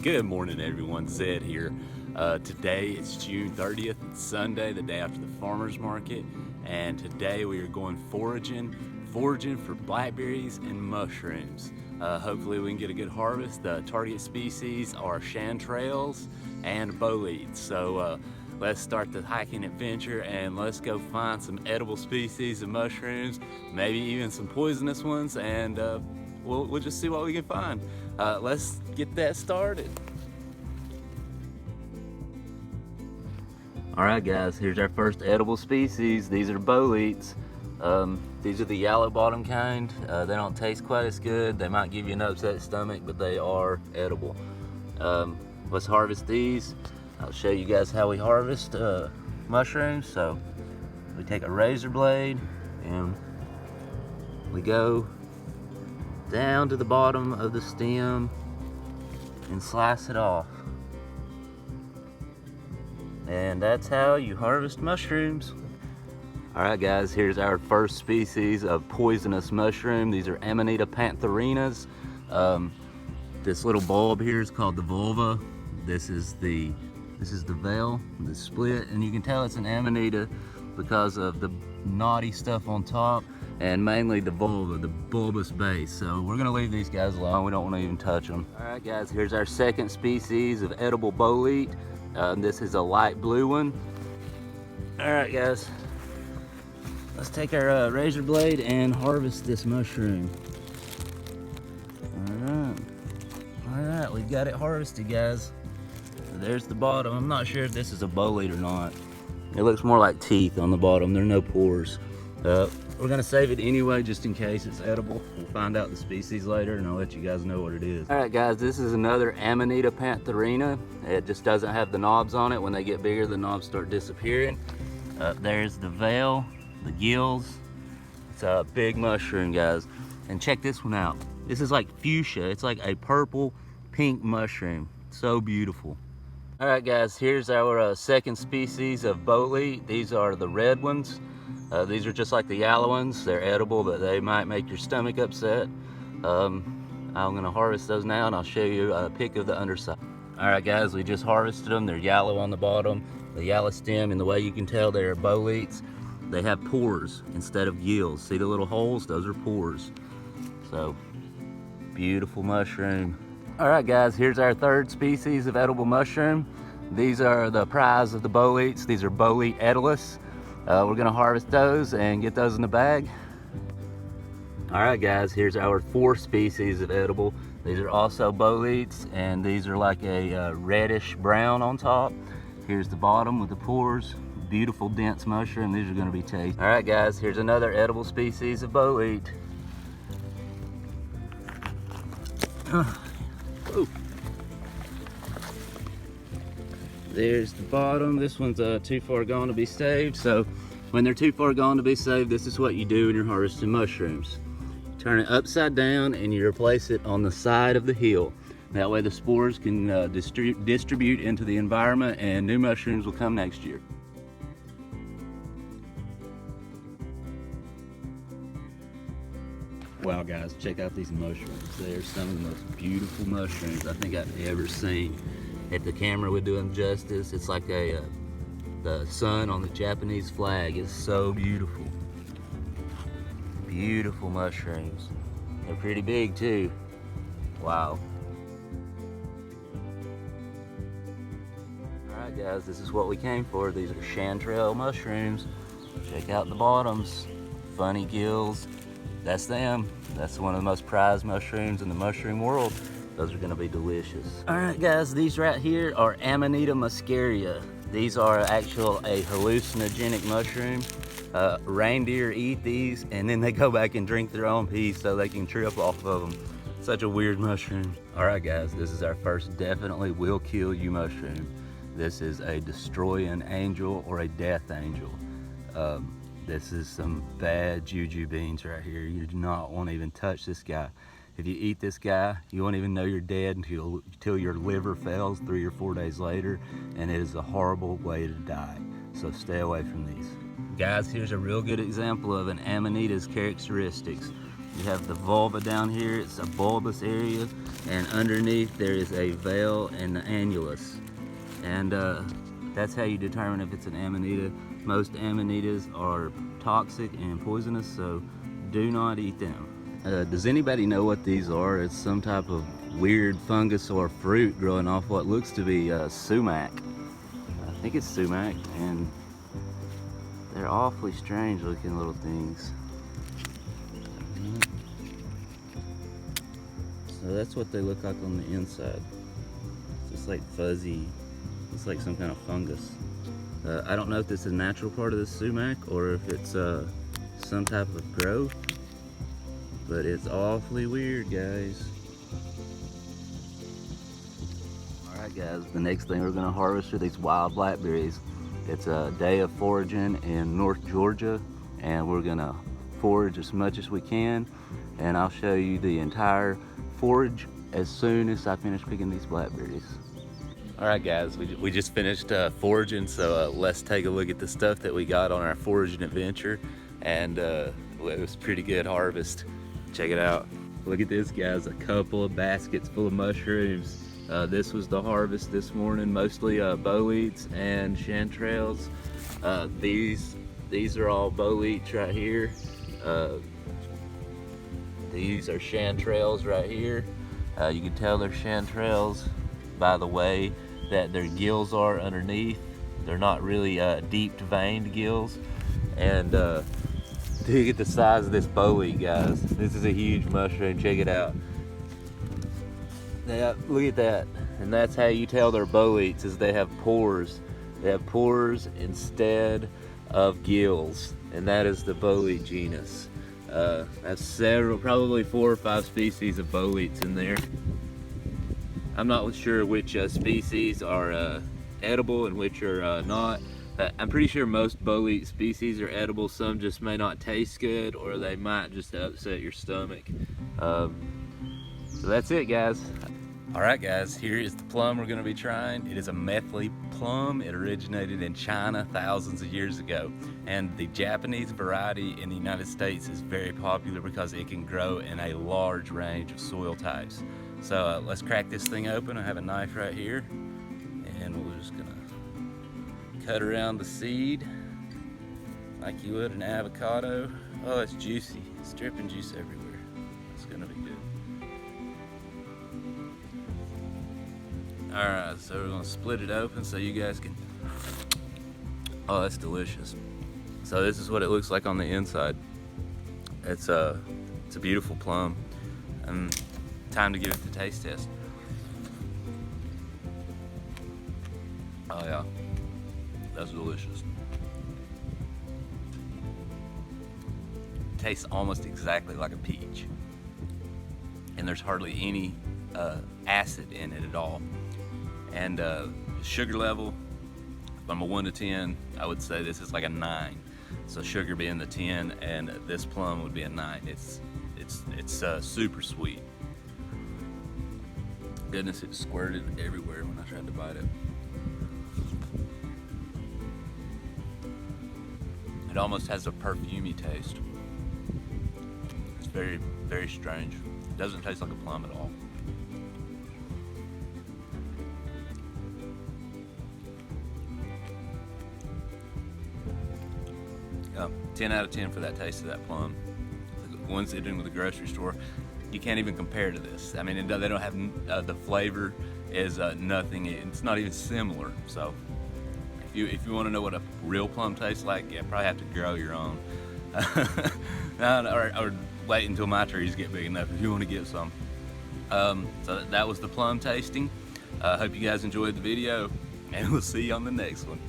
Good morning, everyone. Zed here. Today it's June 30th, it's Sunday, the day after the farmer's market, and today we are going foraging for blackberries and mushrooms. Hopefully we can get a good harvest. The target species are chanterelles and boletes. So let's start the hiking adventure and let's go find some edible species of mushrooms, maybe even some poisonous ones, and we'll just see what we can find. Let's get that started. All right, guys, here's our first edible species. These are boletes. These are the yellow bottom kind. They don't taste quite as good. They might give you an upset stomach, but they are edible. Let's harvest these. I'll show you guys how we harvest mushrooms. So we take a razor blade and we go down to the bottom of the stem and slice it off. And that's how you harvest mushrooms. All right, guys, here's our first species of poisonous mushroom. These are Amanita pantherinas. This little bulb here is called the vulva. This is the veil, the split, and you can tell it's an Amanita because of the knotty stuff on top and mainly the vulva, the bulbous base. So we're gonna leave these guys alone. We don't want to even touch them. All right, guys, here's our second species of edible bolete. This is a light blue one. All right, guys, let's take our razor blade and harvest this mushroom. All right, we've got it harvested, guys. So there's the bottom. I'm not sure if this is a bolete or not. It looks more like teeth on the bottom. There are no pores. We're gonna save it anyway, just in case it's edible. We'll find out the species later, and I'll let you guys know what it is. All right, guys, this is another Amanita pantherina. It just doesn't have the knobs on it. When they get bigger, the knobs start disappearing. There's the veil, the gills. It's a big mushroom, guys. And check this one out. This is like fuchsia. It's like a purple pink mushroom. So beautiful. All right, guys, here's our second species of bolete. These are the red ones. These are just like the yellow ones. They're edible, but they might make your stomach upset. I'm gonna harvest those now, and I'll show you a pic of the underside. All right, guys, we just harvested them. They're yellow on the bottom, the yellow stem, and the way you can tell they're boletes, they have pores instead of gills. See the little holes? Those are pores. So, beautiful mushroom. All right, guys, here's our third species of edible mushroom. These are the prize of the boletes. These are bolete edilis. We're gonna harvest those and get those in the bag. All right, guys, here's our fourth species of edible. These are also boletes, and these are like a reddish brown on top. Here's the bottom with the pores. Beautiful dense mushroom. These are gonna be tasty. All right, guys, here's another edible species of bolete. There's the bottom. This one's too far gone to be saved. So when they're too far gone to be saved, this is what you do when you're harvesting mushrooms. Turn it upside down and you replace it on the side of the hill. That way the spores can distribute into the environment and new mushrooms will come next year. Wow, guys, check out these mushrooms. They're some of the most beautiful mushrooms I think I've ever seen. If the camera would do them justice, it's like the sun on the Japanese flag. It's so beautiful. Beautiful mushrooms. They're pretty big too. Wow. All right, guys, this is what we came for. These are chanterelle mushrooms. Check out the bottoms. Funny gills. That's them. That's one of the most prized mushrooms in the mushroom world. Those are gonna be delicious. All right, guys, these right here are Amanita Muscaria. These are a hallucinogenic mushroom. Reindeer eat these, and then they go back and drink their own pee so they can trip off of them. Such a weird mushroom. All right, guys, this is our first definitely will kill you mushroom. This is a destroying angel or a death angel. This is some bad Juju Beans right here. You do not want to even touch this guy. If you eat this guy, you won't even know you're dead until your liver fails 3 or 4 days later, and it is a horrible way to die. So stay away from these. Guys, here's a real good example of an Amanita's characteristics. You have the vulva down here, it's a bulbous area, and underneath there is a veil and the annulus. And that's how you determine if it's an Amanita. Most Amanitas are toxic and poisonous, so do not eat them. Does anybody know what these are? It's some type of weird fungus or fruit growing off what looks to be sumac. I think it's sumac, and they're awfully strange looking little things. So that's what they look like on the inside. It's just like fuzzy. It's like some kind of fungus. I don't know if this is a natural part of the sumac or if it's some type of growth, but it's awfully weird, guys. All right, guys, the next thing we're gonna harvest are these wild blackberries. It's a day of foraging in North Georgia, and we're gonna forage as much as we can, and I'll show you the entire forage as soon as I finish picking these blackberries. All right, guys, we just finished foraging, so let's take a look at the stuff that we got on our foraging adventure, and it was a pretty good harvest. Check it out. Look at this, guys, a couple of baskets full of mushrooms. This was the harvest this morning, mostly boletes and chanterelles. These are all boletes right here. These are chanterelles right here. You can tell they're chanterelles by the way that their gills are underneath. They're not really deep veined gills. And look at the size of this bolete, guys. This is a huge mushroom, check it out. Yeah, look at that. And that's how you tell they're boletes, is they have pores. They have pores instead of gills, and that is the bolete genus. That's several, probably 4 or 5 species of boletes in there. I'm not sure which species are edible and which are not. I'm pretty sure most bolete species are edible. Some just may not taste good, or they might just upset your stomach. So that's it, guys. All right, guys, here is the plum we're gonna be trying. It is a Meth Lee Plum. It originated in China thousands of years ago. And the Japanese variety in the United States is very popular because it can grow in a large range of soil types. So let's crack this thing open. I have a knife right here, and we're just gonna cut around the seed like you would an avocado. Oh, it's juicy. It's dripping juice everywhere. It's gonna be good. All right, so we're gonna split it open so you guys can, oh, that's delicious. So this is what it looks like on the inside. It's a beautiful plum. And time to give it the taste test. Oh yeah, that's delicious. It tastes almost exactly like a peach. And there's hardly any acid in it at all. And sugar level, from a 1 to 10, I would say this is like a 9. So sugar being the 10, and this plum would be a 9. It's super sweet. Goodness, it squirted everywhere when I tried to bite it. It almost has a perfumey taste. It's very, very strange. It doesn't taste like a plum at all. 10 out of 10 for that taste of that plum. The ones they're doing with the grocery store, you can't even compare to this. I mean, they don't have the flavor is nothing. It's not even similar. So if you want to know what a real plum tastes like, yeah, probably have to grow your own. or wait until my trees get big enough if you want to get some. So that was the plum tasting. Hope you guys enjoyed the video, and we'll see you on the next one.